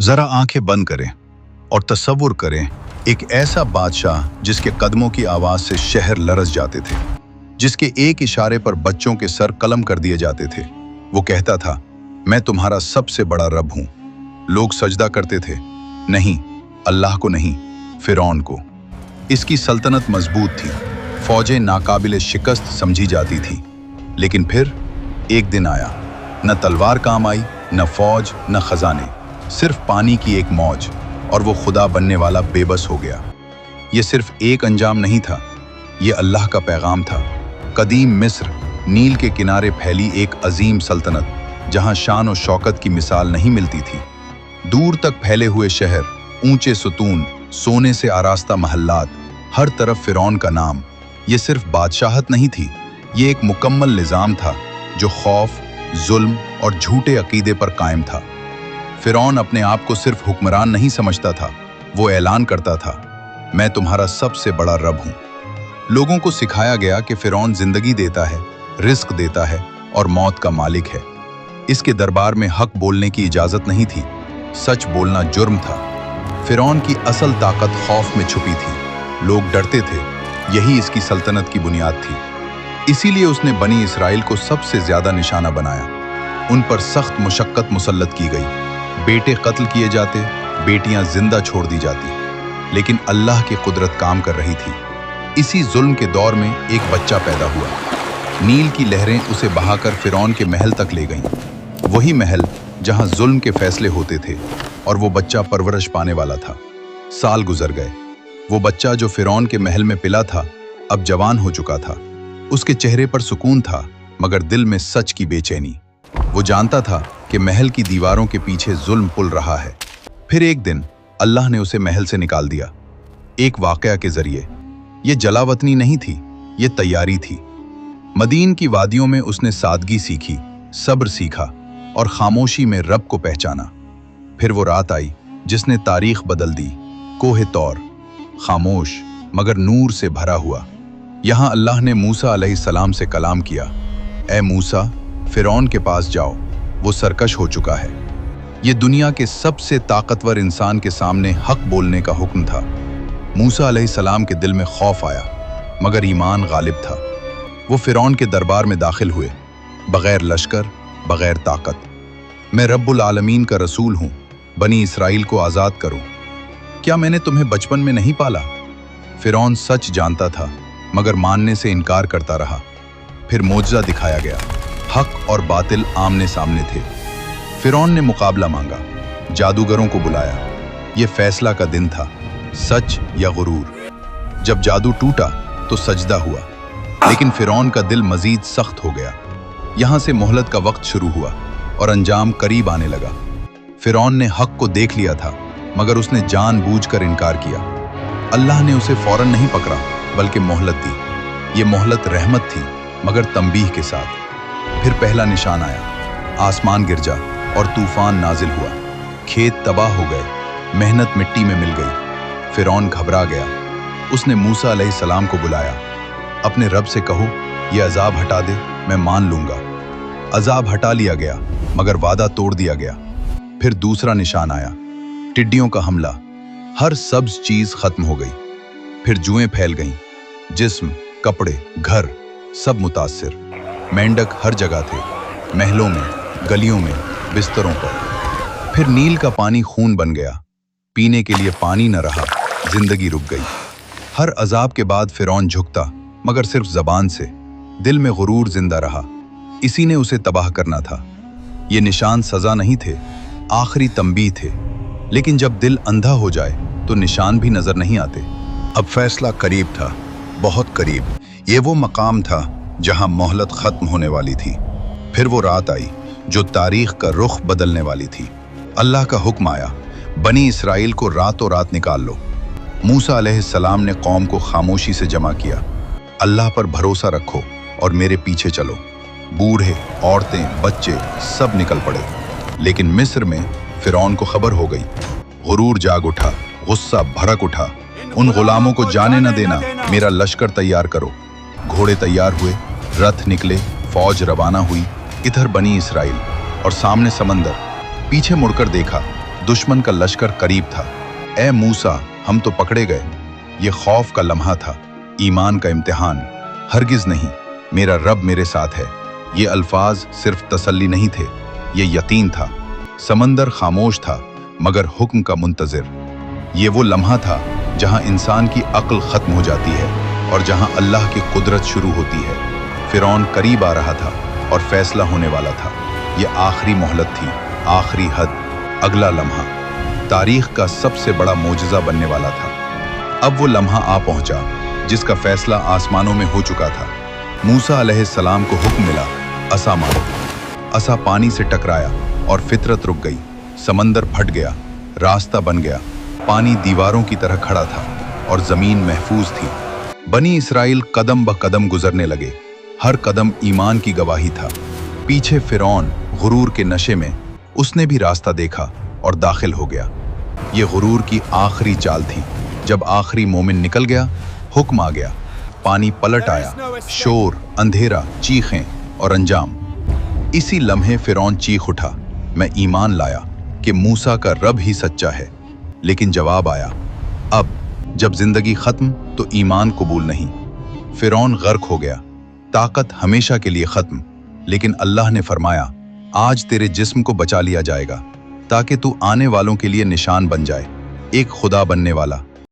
जरा आंखें बंद करें और तसव्वुर करें एक ऐसा बादशाह जिसके कदमों की आवाज से शहर लरस जाते थे, जिसके एक इशारे पर बच्चों के सर कलम कर दिए जाते थे। वो कहता था, मैं तुम्हारा सबसे बड़ा रब हूं। लोग सजदा करते थे, नहीं, अल्लाह को नहीं, फिरौन को। इसकी सल्तनत मजबूत थी, फौजें नाकाबिले शिकस्त समझी जाती थी। लेकिन फिर एक दिन आया, न तलवार काम आई, न फौज, न खजाने, सिर्फ पानी की एक मौज, और वो खुदा बनने वाला बेबस हो गया। ये सिर्फ एक अंजाम नहीं था, ये अल्लाह का पैगाम था। कदीम मिस्र, नील के किनारे फैली एक अजीम सल्तनत, जहां शान और शौकत की मिसाल नहीं मिलती थी। दूर तक फैले हुए शहर, ऊंचे सुतून, सोने से आरास्ता महल्लात, हर तरफ फिरौन का नाम। ये सिर्फ बादशाहत नहीं थी, ये एक मुकम्मल निज़ाम था जो खौफ, जुल्म और झूठे अकीदे पर कायम था। फिरौन अपने आप को सिर्फ हुक्मरान नहीं समझता था, वो ऐलान करता था, मैं तुम्हारा सबसे बड़ा रब हूं। लोगों को सिखाया गया कि फिरौन जिंदगी देता है, रिस्क देता है और मौत का मालिक है। इसके दरबार में हक बोलने की इजाजत नहीं थी, सच बोलना जुर्म था। फिरौन की असल ताकत खौफ में छुपी थी, लोग डरते थे, यही इसकी सल्तनत की बुनियाद थी। इसीलिए उसने बनी इसराइल को सबसे ज्यादा निशाना बनाया। उन पर सख्त मुशक्कत मुसल्लत की गई, बेटे कत्ल किए जाते, बेटियां जिंदा छोड़ दी जाती। लेकिन अल्लाह की कुदरत काम कर रही थी। इसी जुल्म के दौर में एक बच्चा पैदा हुआ। नील की लहरें उसे बहाकर फिरौन के महल तक ले गईं, वही महल जहां जुल्म के फैसले होते थे, और वो बच्चा परवरिश पाने वाला था। साल गुजर गए, वो बच्चा जो फिरौन के महल में पिला था अब जवान हो चुका था। उसके चेहरे पर सुकून था, मगर दिल में सच की बेचैनी। वो जानता था कि महल की दीवारों के पीछे जुल्म पुल रहा है। फिर एक दिन अल्लाह ने उसे महल से निकाल दिया, एक वाकया के जरिए। ये जलावतनी नहीं थी, ये तैयारी थी। मदीन की वादियों में उसने सादगी सीखी, सब्र सीखा और खामोशी में रब को पहचाना। फिर वो रात आई जिसने तारीख बदल दी। कोहे तौर, खामोश मगर नूर से भरा हुआ। यहाँ अल्लाह ने मूसा अलैहिस्सलाम से कलाम किया, ए मूसा, फिरौन के पास जाओ, वो सरकश हो चुका है। ये दुनिया के सबसे ताकतवर इंसान के सामने हक बोलने का हुक्म था। मूसा अलैहिस्सलाम के दिल में खौफ आया, मगर ईमान गालिब था। वो फिरौन के दरबार में दाखिल हुए, बगैर लश्कर, बगैर ताकत। मैं रब्बुल आलमीन का रसूल हूँ, बनी इसराइल को आज़ाद करो। क्या मैंने तुम्हें बचपन में नहीं पाला? फिरौन सच जानता था, मगर मानने से इनकार करता रहा। फिर मोजज़ा दिखाया गया, हक और बातिल आमने सामने थे। फिरौन ने मुकाबला मांगा, जादूगरों को बुलाया। ये फैसला का दिन था, सच या गुरूर। जब जादू टूटा तो सजदा हुआ, लेकिन फिरौन का दिल मजीद सख्त हो गया। यहां से मोहलत का वक्त शुरू हुआ और अंजाम करीब आने लगा। फिरौन ने हक को देख लिया था, मगर उसने जानबूझकर इनकार किया। अल्लाह ने उसे फौरन नहीं पकड़ा, बल्कि मोहलत दी। ये मोहलत रहमत थी, मगर तंबीह के साथ। फिर पहला निशान आया, आसमान गिर जा और तूफान नाजिल हुआ। खेत तबाह हो गए, मेहनत मिट्टी में मिल गई। फिरौन घबरा गया। उसने मूसा अलैहिस्सलाम को बुलाया, अपने रब से कहो ये अजाब हटा दे, मैं मान लूंगा। अजाब हटा लिया गया, मगर वादा तोड़ दिया गया। फिर दूसरा निशान आया, टिड्डियों का हमला। हर सब्ज चीज खत्म हो गई। फिर जुएं फैल गईं, जिस्म, कपड़े, घर सब मुतासिर। मेंढक हर जगह थे, महलों में, गलियों में, बिस्तरों पर। फिर नील का पानी खून बन गया, पीने के लिए पानी न रहा, जिंदगी रुक गई। हर अजाब के बाद फिरौन झुकता, मगर सिर्फ जबान से। दिल में गुरूर जिंदा रहा, इसी ने उसे तबाह करना था। ये निशान सजा नहीं थे, आखिरी तंबीह थे। लेकिन जब दिल अंधा हो जाए तो निशान भी नजर नहीं आते। अब फैसला करीब था, बहुत करीब। ये वो मकाम था जहां मोहलत खत्म होने वाली थी। फिर वो रात आई जो तारीख का रुख बदलने वाली थी। अल्लाह का हुक्म आया, बनी इसराइल को रातों रात निकाल लो। मूसा अलैहिस्सलाम ने कौम को खामोशी से जमा किया, अल्लाह पर भरोसा रखो और मेरे पीछे चलो। बूढ़े, औरतें, बच्चे सब निकल पड़े। लेकिन मिस्र में फिरौन को खबर हो गई। गुरूर जाग उठा, गुस्सा भड़क उठा। उन गुलामों को जाने न देना, मेरा लश्कर तैयार करो। घोड़े तैयार हुए, रथ निकले, फौज रवाना हुई। इधर बनी इसराइल और सामने समंदर। पीछे मुड़कर देखा, दुश्मन का लश्कर करीब था। ए मूसा, हम तो पकड़े गए। ये खौफ का लम्हा था, ईमान का इम्तिहान। हरगिज नहीं, मेरा रब मेरे साथ है। ये अल्फाज सिर्फ तसल्ली नहीं थे, ये यकीन था। समंदर खामोश था मगर हुक्म का मुंतजिर। ये वो लम्हा था जहां इंसान की अक्ल खत्म हो जाती है और जहां अल्लाह की कुदरत शुरू होती है। फिरौन करीब आ रहा था और फैसला होने वाला था। ये आखिरी मोहलत थी, आखिरी हद, अगला लम्हा, तारीख का सबसे बड़ा मोजज़ा बनने वाला था। अब वो लम्हा आ पहुंचा जिसका फैसला आसमानों में हो चुका था। मूसा अलैहिस्सलाम को हुक्म मिला, असा मारो। असा पानी से टकराया और फितरत रुक गई। समंदर फट गया, रास्ता बन गया। पानी दीवारों की तरह खड़ा था और जमीन महफूज थी। बनी इसराइल कदम ब कदम गुजरने लगे। हर कदम ईमान की गवाही था। पीछे फिरौन गुरूर के नशे में, उसने भी रास्ता देखा और दाखिल हो गया। ये गुरूर की आखिरी चाल थी। जब आखिरी मोमिन निकल गया, हुक्म आ गया। पानी पलट आया, शोर, अंधेरा, चीखें और अंजाम। इसी लम्हे फिरौन चीख उठा, मैं ईमान लाया कि मूसा का रब ही सच्चा है। लेकिन जवाब आया, अब जब जिंदगी खत्म तो ईमान कबूल नहीं। फिरौन गर्क हो गया, ताकत हमेशा के लिए खत्म। लेकिन अल्लाह ने फरमाया, आज तेरे जिस्म को बचा लिया जाएगा ताकि तू आने वालों के लिए निशान बन जाए, एक खुदा बनने वाला।